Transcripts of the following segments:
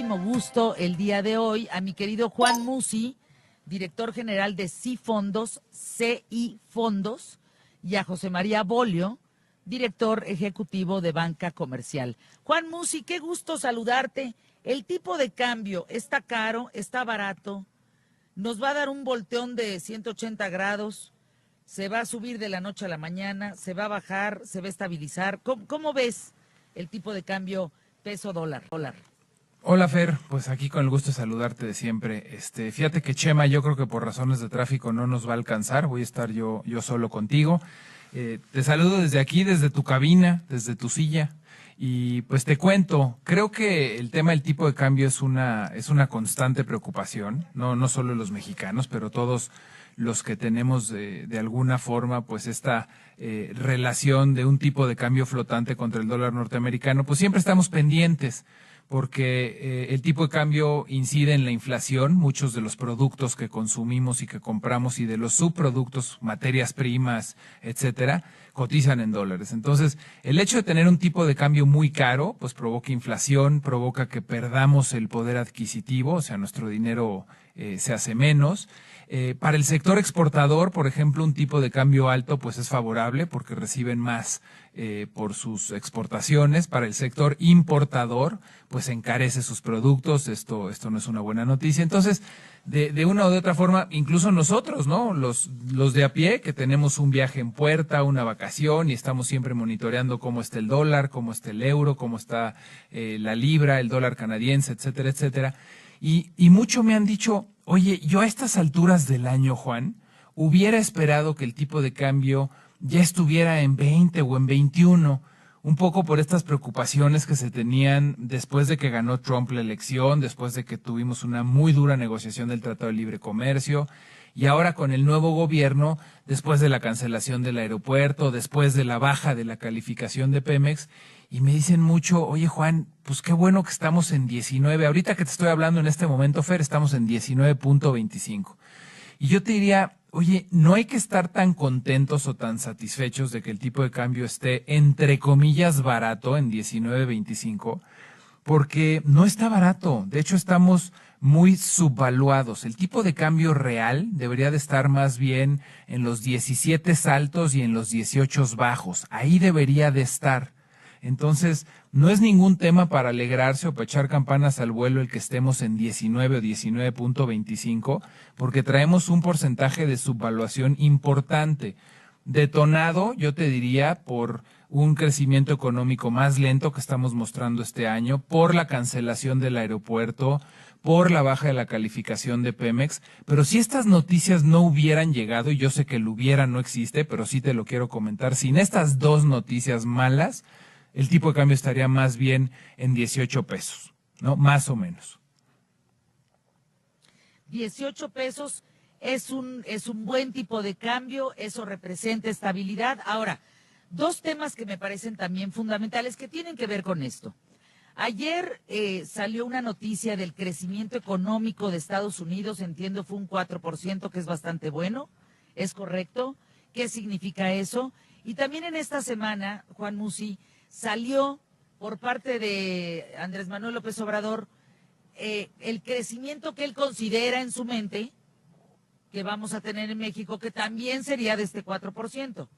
muchísimo gusto el día de hoy a mi querido Juan Musi, director general de CI Fondos, y a José María Bolio, director ejecutivo de Banca Comercial. Juan Musi, qué gusto saludarte. El tipo de cambio está caro, está barato, nos va a dar un volteón de 180 grados, se va a subir de la noche a la mañana, se va a bajar, se va a estabilizar. ¿Cómo ves el tipo de cambio peso-dólar? Hola Fer, pues aquí con el gusto de saludarte de siempre. Fíjate que Chema, yo creo que por razones de tráfico no nos va a alcanzar, voy a estar yo solo contigo. Te saludo desde aquí, desde tu cabina, desde tu silla. Y pues te cuento, creo que el tema del tipo de cambio es una constante preocupación, no solo los mexicanos, pero todos los que tenemos de alguna forma pues esta relación de un tipo de cambio flotante contra el dólar norteamericano, pues siempre estamos pendientes porque el tipo de cambio incide en la inflación, muchos de los productos que consumimos y que compramos y de los subproductos, materias primas, etcétera, cotizan en dólares. Entonces, el hecho de tener un tipo de cambio muy caro, pues provoca inflación, provoca que perdamos el poder adquisitivo, o sea, nuestro dinero se hace menos. Para el sector exportador, por ejemplo, un tipo de cambio alto pues es favorable porque reciben más por sus exportaciones. Para el sector importador, pues encarece sus productos. Esto no es una buena noticia. Entonces, de una u otra forma, incluso nosotros, ¿no? Los de a pie, que tenemos un viaje en puerta, una vacación, y estamos siempre monitoreando cómo está el dólar, cómo está el euro, cómo está la libra, el dólar canadiense, etcétera, etcétera. Y mucho me han dicho, oye, yo a estas alturas del año, Juan, hubiera esperado que el tipo de cambio ya estuviera en 20 o en 21, un poco por estas preocupaciones que se tenían después de que ganó Trump la elección, después de que tuvimos una muy dura negociación del Tratado de Libre Comercio, y ahora con el nuevo gobierno, después de la cancelación del aeropuerto, después de la baja de la calificación de Pemex, y me dicen mucho, oye Juan, pues qué bueno que estamos en 19, ahorita que te estoy hablando en este momento, Fer, estamos en 19.25. Y yo te diría, oye, no hay que estar tan contentos o tan satisfechos de que el tipo de cambio esté, entre comillas, barato en 19.25, porque no está barato. De hecho, estamos muy subvaluados. El tipo de cambio real debería de estar más bien en los 17 altos y en los 18 bajos. Ahí debería de estar. Entonces, no es ningún tema para alegrarse o para echar campanas al vuelo el que estemos en 19 o 19.25, porque traemos un porcentaje de subvaluación importante, detonado, yo te diría, por un crecimiento económico más lento que estamos mostrando este año, por la cancelación del aeropuerto, por la baja de la calificación de Pemex. Pero si estas noticias no hubieran llegado, y yo sé que el hubiera no existe, pero sí te lo quiero comentar, sin estas dos noticias malas, el tipo de cambio estaría más bien en 18 pesos, ¿no? Más o menos. 18 pesos es un buen tipo de cambio, eso representa estabilidad. Ahora, dos temas que me parecen también fundamentales que tienen que ver con esto. Ayer salió una noticia del crecimiento económico de Estados Unidos, entiendo fue un 4%, que es bastante bueno, ¿es correcto? ¿Qué significa eso? Y también en esta semana, Juan Musi, salió por parte de Andrés Manuel López Obrador el crecimiento que él considera en su mente que vamos a tener en México, que también sería de este 4%.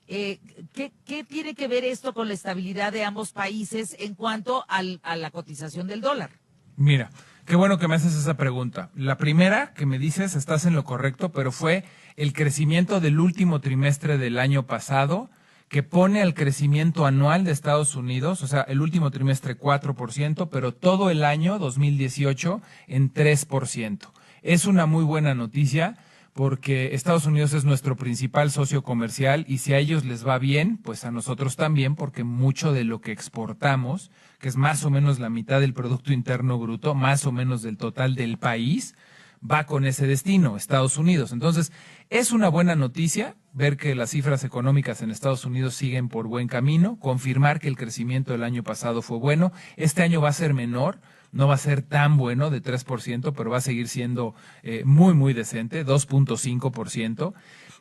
¿Qué tiene que ver esto con la estabilidad de ambos países en cuanto a la cotización del dólar? Mira, qué bueno que me haces esa pregunta. La primera que me dices, estás en lo correcto, pero fue el crecimiento del último trimestre del año pasado, que pone al crecimiento anual de Estados Unidos, o sea, el último trimestre 4%, pero todo el año 2018 en 3%. Es una muy buena noticia porque Estados Unidos es nuestro principal socio comercial y si a ellos les va bien, pues a nosotros también, porque mucho de lo que exportamos, que es más o menos la mitad del Producto Interno Bruto, más o menos del total del país, va con ese destino, Estados Unidos. Entonces, es una buena noticia ver que las cifras económicas en Estados Unidos siguen por buen camino, confirmar que el crecimiento del año pasado fue bueno. Este año va a ser menor, no va a ser tan bueno de 3%, pero va a seguir siendo muy, muy decente, 2.5%.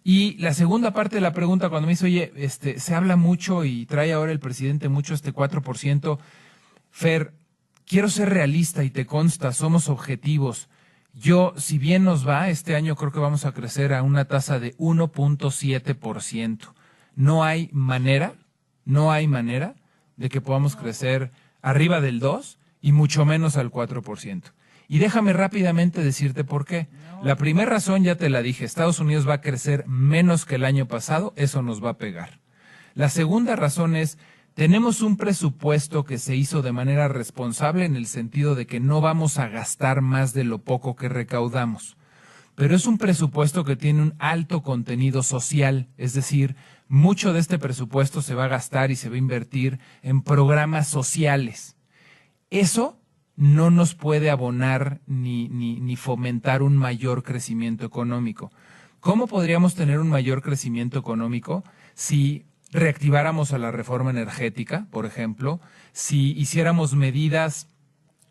Y la segunda parte de la pregunta, cuando me dice, oye, se habla mucho y trae ahora el presidente mucho este 4%, Fer, quiero ser realista y te consta, somos objetivos. Yo, si bien nos va, este año creo que vamos a crecer a una tasa de 1.7%. No hay manera de que podamos crecer arriba del 2 y mucho menos al 4%. Y déjame rápidamente decirte por qué. La primera razón ya te la dije, Estados Unidos va a crecer menos que el año pasado, eso nos va a pegar. La segunda razón es, tenemos un presupuesto que se hizo de manera responsable en el sentido de que no vamos a gastar más de lo poco que recaudamos. Pero es un presupuesto que tiene un alto contenido social, es decir, mucho de este presupuesto se va a gastar y se va a invertir en programas sociales. Eso no nos puede abonar ni fomentar un mayor crecimiento económico. ¿Cómo podríamos tener un mayor crecimiento económico si reactiváramos a la reforma energética, por ejemplo, si hiciéramos medidas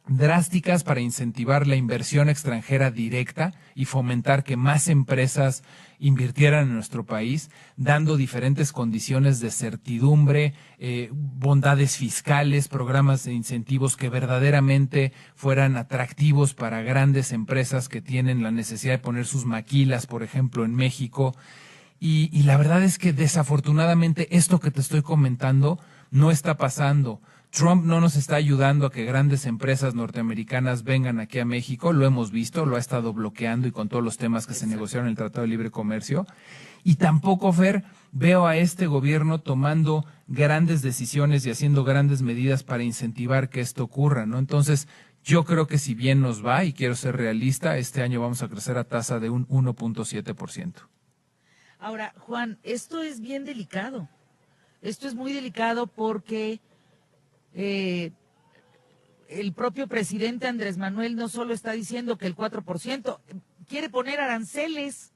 drásticas para incentivar la inversión extranjera directa y fomentar que más empresas invirtieran en nuestro país, dando diferentes condiciones de certidumbre, bondades fiscales, programas de incentivos que verdaderamente fueran atractivos para grandes empresas que tienen la necesidad de poner sus maquilas, por ejemplo, en México. Y la verdad es que desafortunadamente esto que te estoy comentando no está pasando. Trump no nos está ayudando a que grandes empresas norteamericanas vengan aquí a México, lo hemos visto, lo ha estado bloqueando y con todos los temas que se negociaron en el Tratado de Libre Comercio. Y tampoco, Fer, veo a este gobierno tomando grandes decisiones y haciendo grandes medidas para incentivar que esto ocurra, ¿no? Entonces, yo creo que si bien nos va, y quiero ser realista, este año vamos a crecer a tasa de un 1.7%. Ahora, Juan, esto es bien delicado. Esto es muy delicado porque el propio presidente Andrés Manuel no solo está diciendo que el 4%, quiere poner aranceles,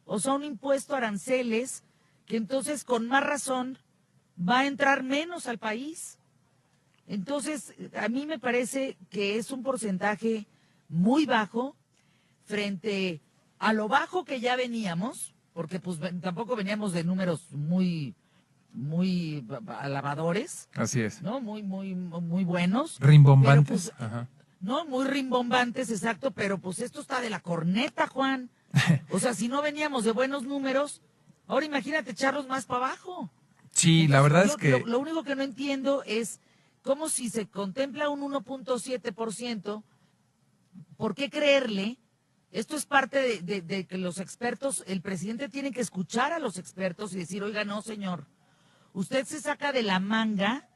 o sea, un impuesto a aranceles, que entonces con más razón va a entrar menos al país. Entonces, a mí me parece que es un porcentaje muy bajo frente a lo bajo que ya veníamos, porque pues tampoco veníamos de números muy alabadores. Así es. ¿No? Muy buenos. Rimbombantes. Pero, pues, ajá. No, muy rimbombantes, exacto, pero pues esto está de la corneta, Juan. O sea, si no veníamos de buenos números, ahora imagínate echarlos más para abajo. Sí, entonces, la verdad es que... Lo único que no entiendo es cómo si se contempla un 1.7%, ¿por qué creerle? Esto es parte de que los expertos, el presidente tiene que escuchar a los expertos y decir, oiga, no, señor, usted se saca de la manga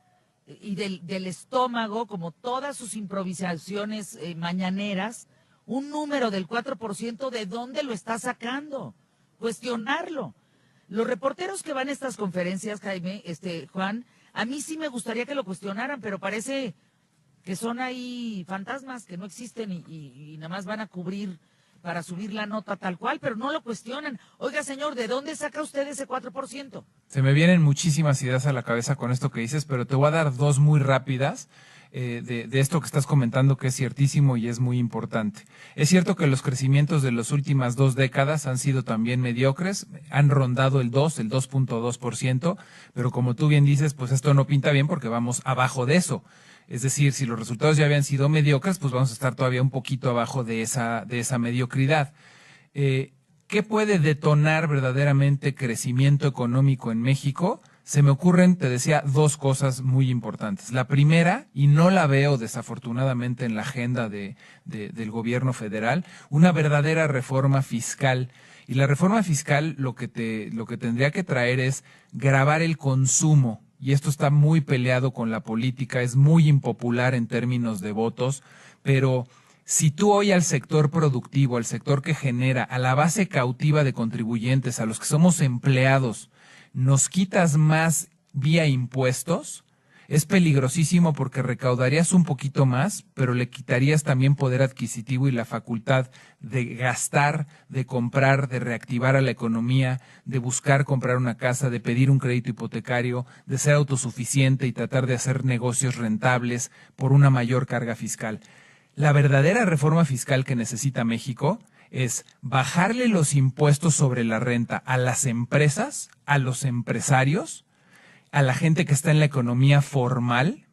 y del estómago, como todas sus improvisaciones mañaneras, un número del 4%, ¿de dónde lo está sacando? Cuestionarlo. Los reporteros que van a estas conferencias, Jaime, Juan, a mí sí me gustaría que lo cuestionaran, pero parece que son ahí fantasmas que no existen y nada más van a cubrir para subir la nota tal cual, pero no lo cuestionan. Oiga, señor, ¿de dónde saca usted ese 4%? Se me vienen muchísimas ideas a la cabeza con esto que dices, pero te voy a dar dos muy rápidas de esto que estás comentando, que es ciertísimo y es muy importante. Es cierto que los crecimientos de las últimas 2 décadas han sido también mediocres, han rondado el 2.2%, pero como tú bien dices, pues esto no pinta bien porque vamos abajo de eso. Es decir, si los resultados ya habían sido mediocres, pues vamos a estar todavía un poquito abajo de esa mediocridad. ¿Qué puede detonar verdaderamente crecimiento económico en México? Se me ocurren, te decía, 2 cosas muy importantes. La primera, y no la veo desafortunadamente en la agenda del gobierno federal, una verdadera reforma fiscal. Y la reforma fiscal lo que tendría que traer es gravar el consumo. Y esto está muy peleado con la política, es muy impopular en términos de votos, pero si tú hoy al sector productivo, al sector que genera, a la base cautiva de contribuyentes, a los que somos empleados, nos quitas más vía impuestos, es peligrosísimo porque recaudarías un poquito más, pero le quitarías también poder adquisitivo y la facultad de gastar, de comprar, de reactivar a la economía, de buscar comprar una casa, de pedir un crédito hipotecario, de ser autosuficiente y tratar de hacer negocios rentables por una mayor carga fiscal. La verdadera reforma fiscal que necesita México es bajarle los impuestos sobre la renta a las empresas, a los empresarios, a la gente que está en la economía formal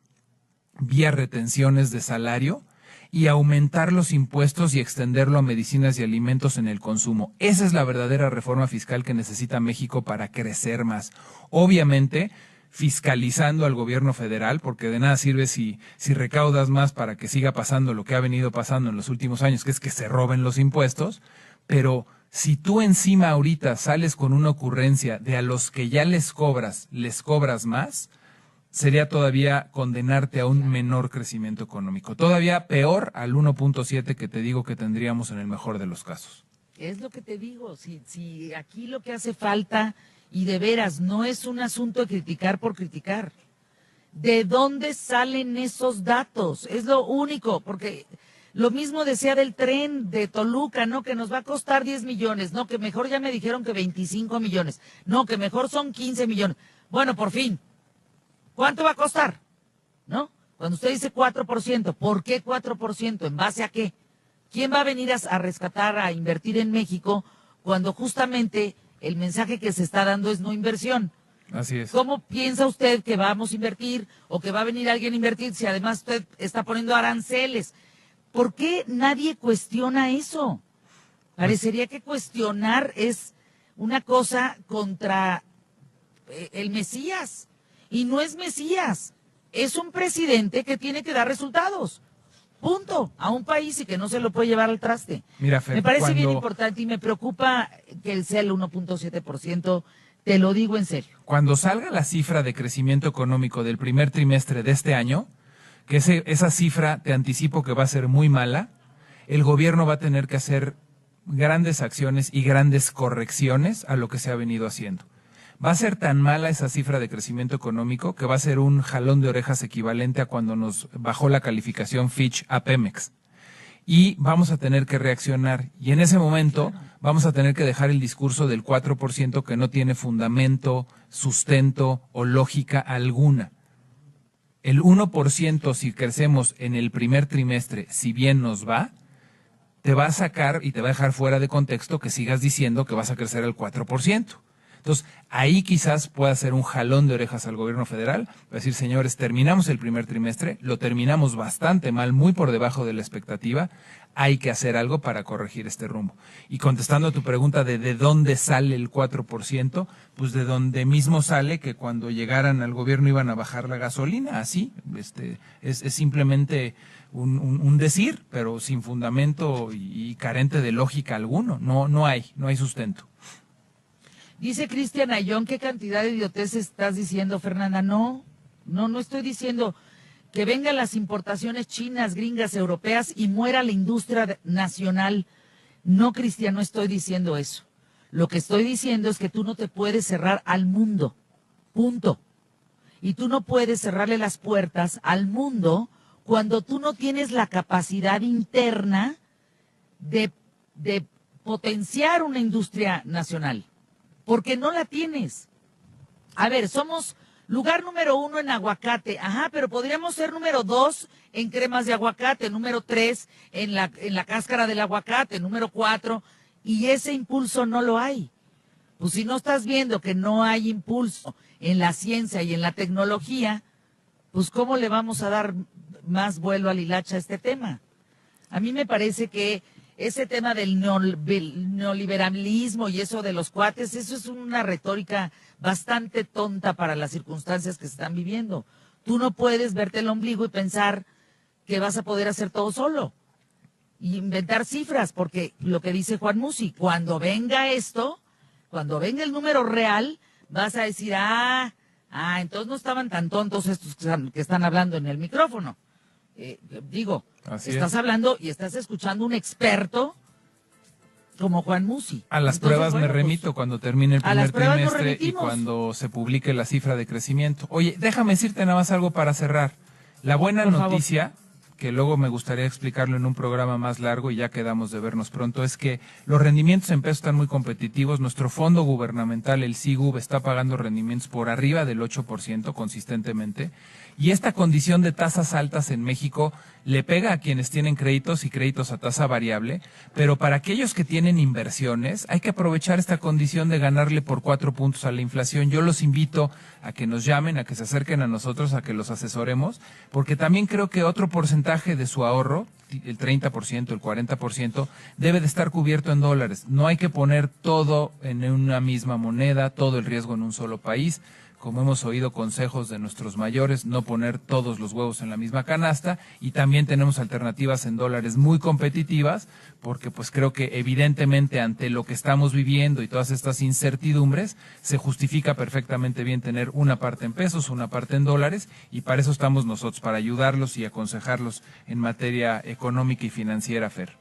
vía retenciones de salario y aumentar los impuestos y extenderlo a medicinas y alimentos en el consumo. Esa es la verdadera reforma fiscal que necesita México para crecer más. Obviamente, fiscalizando al gobierno federal, porque de nada sirve si recaudas más para que siga pasando lo que ha venido pasando en los últimos años, que es que se roben los impuestos, pero si tú encima ahorita sales con una ocurrencia de a los que ya les cobras más, sería todavía condenarte a un menor crecimiento económico. Todavía peor al 1.7 que te digo que tendríamos en el mejor de los casos. Es lo que te digo, si aquí lo que hace falta, y de veras, no es un asunto de criticar por criticar. ¿De dónde salen esos datos? Es lo único, porque lo mismo decía del tren de Toluca, ¿no? Que nos va a costar 10 millones, no, que mejor ya me dijeron que 25 millones, no, que mejor son 15 millones. Bueno, por fin. ¿Cuánto va a costar? ¿No? Cuando usted dice 4%, ¿por qué 4%? ¿En base a qué? ¿Quién va a venir a rescatar, a invertir en México cuando justamente el mensaje que se está dando es no inversión? Así es. ¿Cómo piensa usted que vamos a invertir o que va a venir alguien a invertir si además usted está poniendo aranceles? ¿Por qué nadie cuestiona eso? Parecería que cuestionar es una cosa contra el Mesías. Y no es Mesías, es un presidente que tiene que dar resultados. Punto. A un país y que no se lo puede llevar al traste. Mira, Fer, me parece bien importante y me preocupa que sea el 1.7%, te lo digo en serio. Cuando salga la cifra de crecimiento económico del primer trimestre de este año, que esa cifra te anticipo que va a ser muy mala, el gobierno va a tener que hacer grandes acciones y grandes correcciones a lo que se ha venido haciendo. Va a ser tan mala esa cifra de crecimiento económico que va a ser un jalón de orejas equivalente a cuando nos bajó la calificación Fitch a Pemex. Y vamos a tener que reaccionar. Y en ese momento vamos a tener que dejar el discurso del 4% que no tiene fundamento, sustento o lógica alguna. El 1%, si crecemos en el primer trimestre, si bien nos va, te va a sacar y te va a dejar fuera de contexto que sigas diciendo que vas a crecer el 4%. Entonces, ahí quizás pueda ser un jalón de orejas al gobierno federal, para decir, señores, terminamos el primer trimestre, lo terminamos bastante mal, muy por debajo de la expectativa, hay que hacer algo para corregir este rumbo. Y contestando a tu pregunta de dónde sale el 4%, pues de donde mismo sale que cuando llegaran al gobierno iban a bajar la gasolina, así, es simplemente un decir, pero sin fundamento y carente de lógica alguno, no hay sustento. Dice Cristian Ayón, ¿qué cantidad de idioteces estás diciendo, Fernanda? No estoy diciendo que vengan las importaciones chinas, gringas, europeas y muera la industria nacional. No, Cristian, no estoy diciendo eso. Lo que estoy diciendo es que tú no te puedes cerrar al mundo, punto. Y tú no puedes cerrarle las puertas al mundo cuando tú no tienes la capacidad interna de potenciar una industria nacional. Porque no la tienes. A ver, somos lugar número 1 en aguacate, pero podríamos ser número 2 en cremas de aguacate, número 3 en la cáscara del aguacate, número 4, y ese impulso no lo hay. Pues si no estás viendo que no hay impulso en la ciencia y en la tecnología, pues ¿cómo le vamos a dar más vuelo al hilacha a este tema? A mí me parece que ese tema del neoliberalismo y eso de los cuates, eso es una retórica bastante tonta para las circunstancias que se están viviendo. Tú no puedes verte el ombligo y pensar que vas a poder hacer todo solo y inventar cifras, porque lo que dice Juan Musi, cuando venga esto, cuando venga el número real, vas a decir, entonces no estaban tan tontos estos que están hablando en el micrófono. Estás hablando y estás escuchando un experto como Juan Musi. A las pruebas me remito cuando termine el primer trimestre y cuando se publique la cifra de crecimiento. Oye, déjame decirte nada más algo para cerrar. La buena noticia, que luego me gustaría explicarlo en un programa más largo y ya quedamos de vernos pronto, es que los rendimientos en pesos están muy competitivos. Nuestro fondo gubernamental, el SIGUB, está pagando rendimientos por arriba del 8% consistentemente. Y esta condición de tasas altas en México le pega a quienes tienen créditos y créditos a tasa variable, pero para aquellos que tienen inversiones hay que aprovechar esta condición de ganarle por 4 puntos a la inflación. Yo los invito a que nos llamen, a que se acerquen a nosotros, a que los asesoremos, porque también creo que otro porcentaje de su ahorro, el 30%, el 40%, debe de estar cubierto en dólares. No hay que poner todo en una misma moneda, todo el riesgo en un solo país. Como hemos oído consejos de nuestros mayores, no poner todos los huevos en la misma canasta, y también tenemos alternativas en dólares muy competitivas, porque pues creo que evidentemente ante lo que estamos viviendo y todas estas incertidumbres, se justifica perfectamente bien tener una parte en pesos, una parte en dólares, y para eso estamos nosotros, para ayudarlos y aconsejarlos en materia económica y financiera, Fer.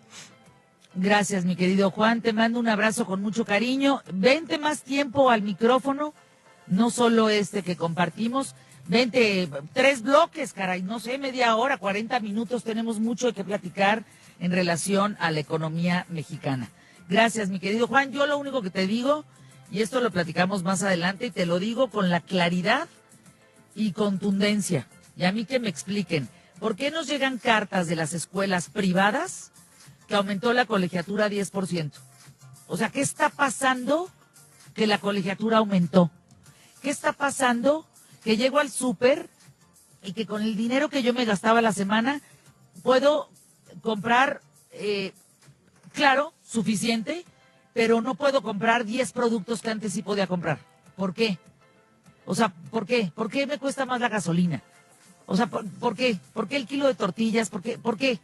Gracias, mi querido Juan, te mando un abrazo con mucho cariño. Vente más tiempo al micrófono. No solo este que compartimos, 3 bloques, caray, no sé, media hora, 40 minutos, tenemos mucho que platicar en relación a la economía mexicana. Gracias, mi querido Juan. Yo lo único que te digo, y esto lo platicamos más adelante, y te lo digo con la claridad y contundencia, y a mí que me expliquen, ¿por qué nos llegan cartas de las escuelas privadas que aumentó la colegiatura 10%? O sea, ¿qué está pasando que la colegiatura aumentó? ¿Qué está pasando? Que llego al súper y que con el dinero que yo me gastaba la semana puedo comprar, claro, suficiente, pero no puedo comprar 10 productos que antes sí podía comprar. ¿Por qué? O sea, ¿por qué? ¿Por qué me cuesta más la gasolina? O sea, ¿por qué? ¿Por qué el kilo de tortillas? ¿Por qué? ¿Por qué?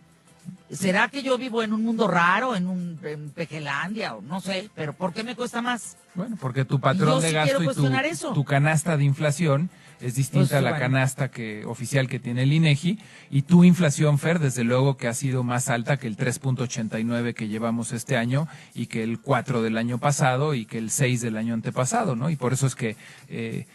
¿Será que yo vivo en un mundo raro, en Pejelandia, o no sé, pero ¿por qué me cuesta más? Bueno, porque tu patrón de gasto y tu canasta de inflación es distinta a la canasta oficial que tiene el INEGI, y tu inflación, Fer, desde luego que ha sido más alta que el 3.89 que llevamos este año, y que el 4 del año pasado, y que el 6 del año antepasado, ¿no? Y por eso es que,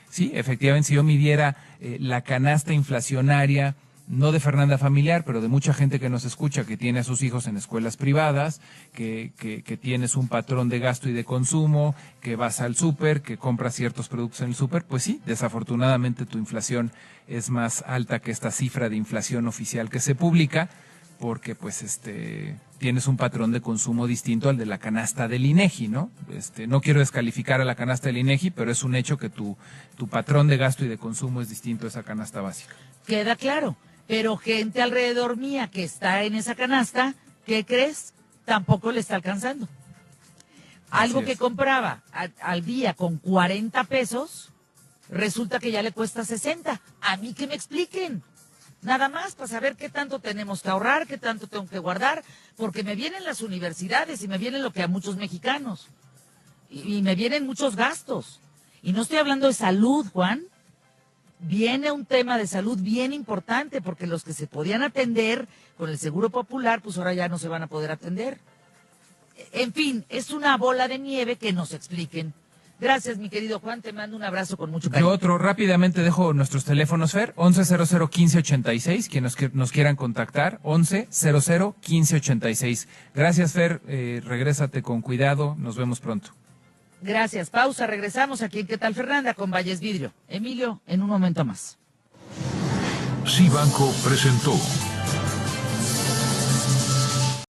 sí, efectivamente, si yo midiera la canasta inflacionaria, no de Fernanda Familiar, pero de mucha gente que nos escucha, que tiene a sus hijos en escuelas privadas, que tienes un patrón de gasto y de consumo, que vas al súper, que compras ciertos productos en el súper, pues sí, desafortunadamente tu inflación es más alta que esta cifra de inflación oficial que se publica, porque pues tienes un patrón de consumo distinto al de la canasta del INEGI, ¿no? No quiero descalificar a la canasta del INEGI, pero es un hecho que tu patrón de gasto y de consumo es distinto a esa canasta básica. Queda claro. Pero gente alrededor mía que está en esa canasta, ¿qué crees? Tampoco le está alcanzando. Algo que compraba al día con 40 pesos, resulta que ya le cuesta 60. A mí que me expliquen. Nada más para saber qué tanto tenemos que ahorrar, qué tanto tengo que guardar, porque me vienen las universidades y me vienen lo que a muchos mexicanos. Y me vienen muchos gastos. Y no estoy hablando de salud, Juan. Viene un tema de salud bien importante, porque los que se podían atender con el Seguro Popular, pues ahora ya no se van a poder atender. En fin, es una bola de nieve que nos expliquen. Gracias, mi querido Juan, te mando un abrazo con mucho cariño. Yo rápidamente dejo nuestros teléfonos, Fer, 1100-1586, quienes nos quieran contactar, 1100-1586. Gracias, Fer, regrésate con cuidado, nos vemos pronto. Gracias, pausa, regresamos aquí en ¿Qué tal, Fernanda? Con Valles Vidrio. Emilio, en un momento más. Cibanco presentó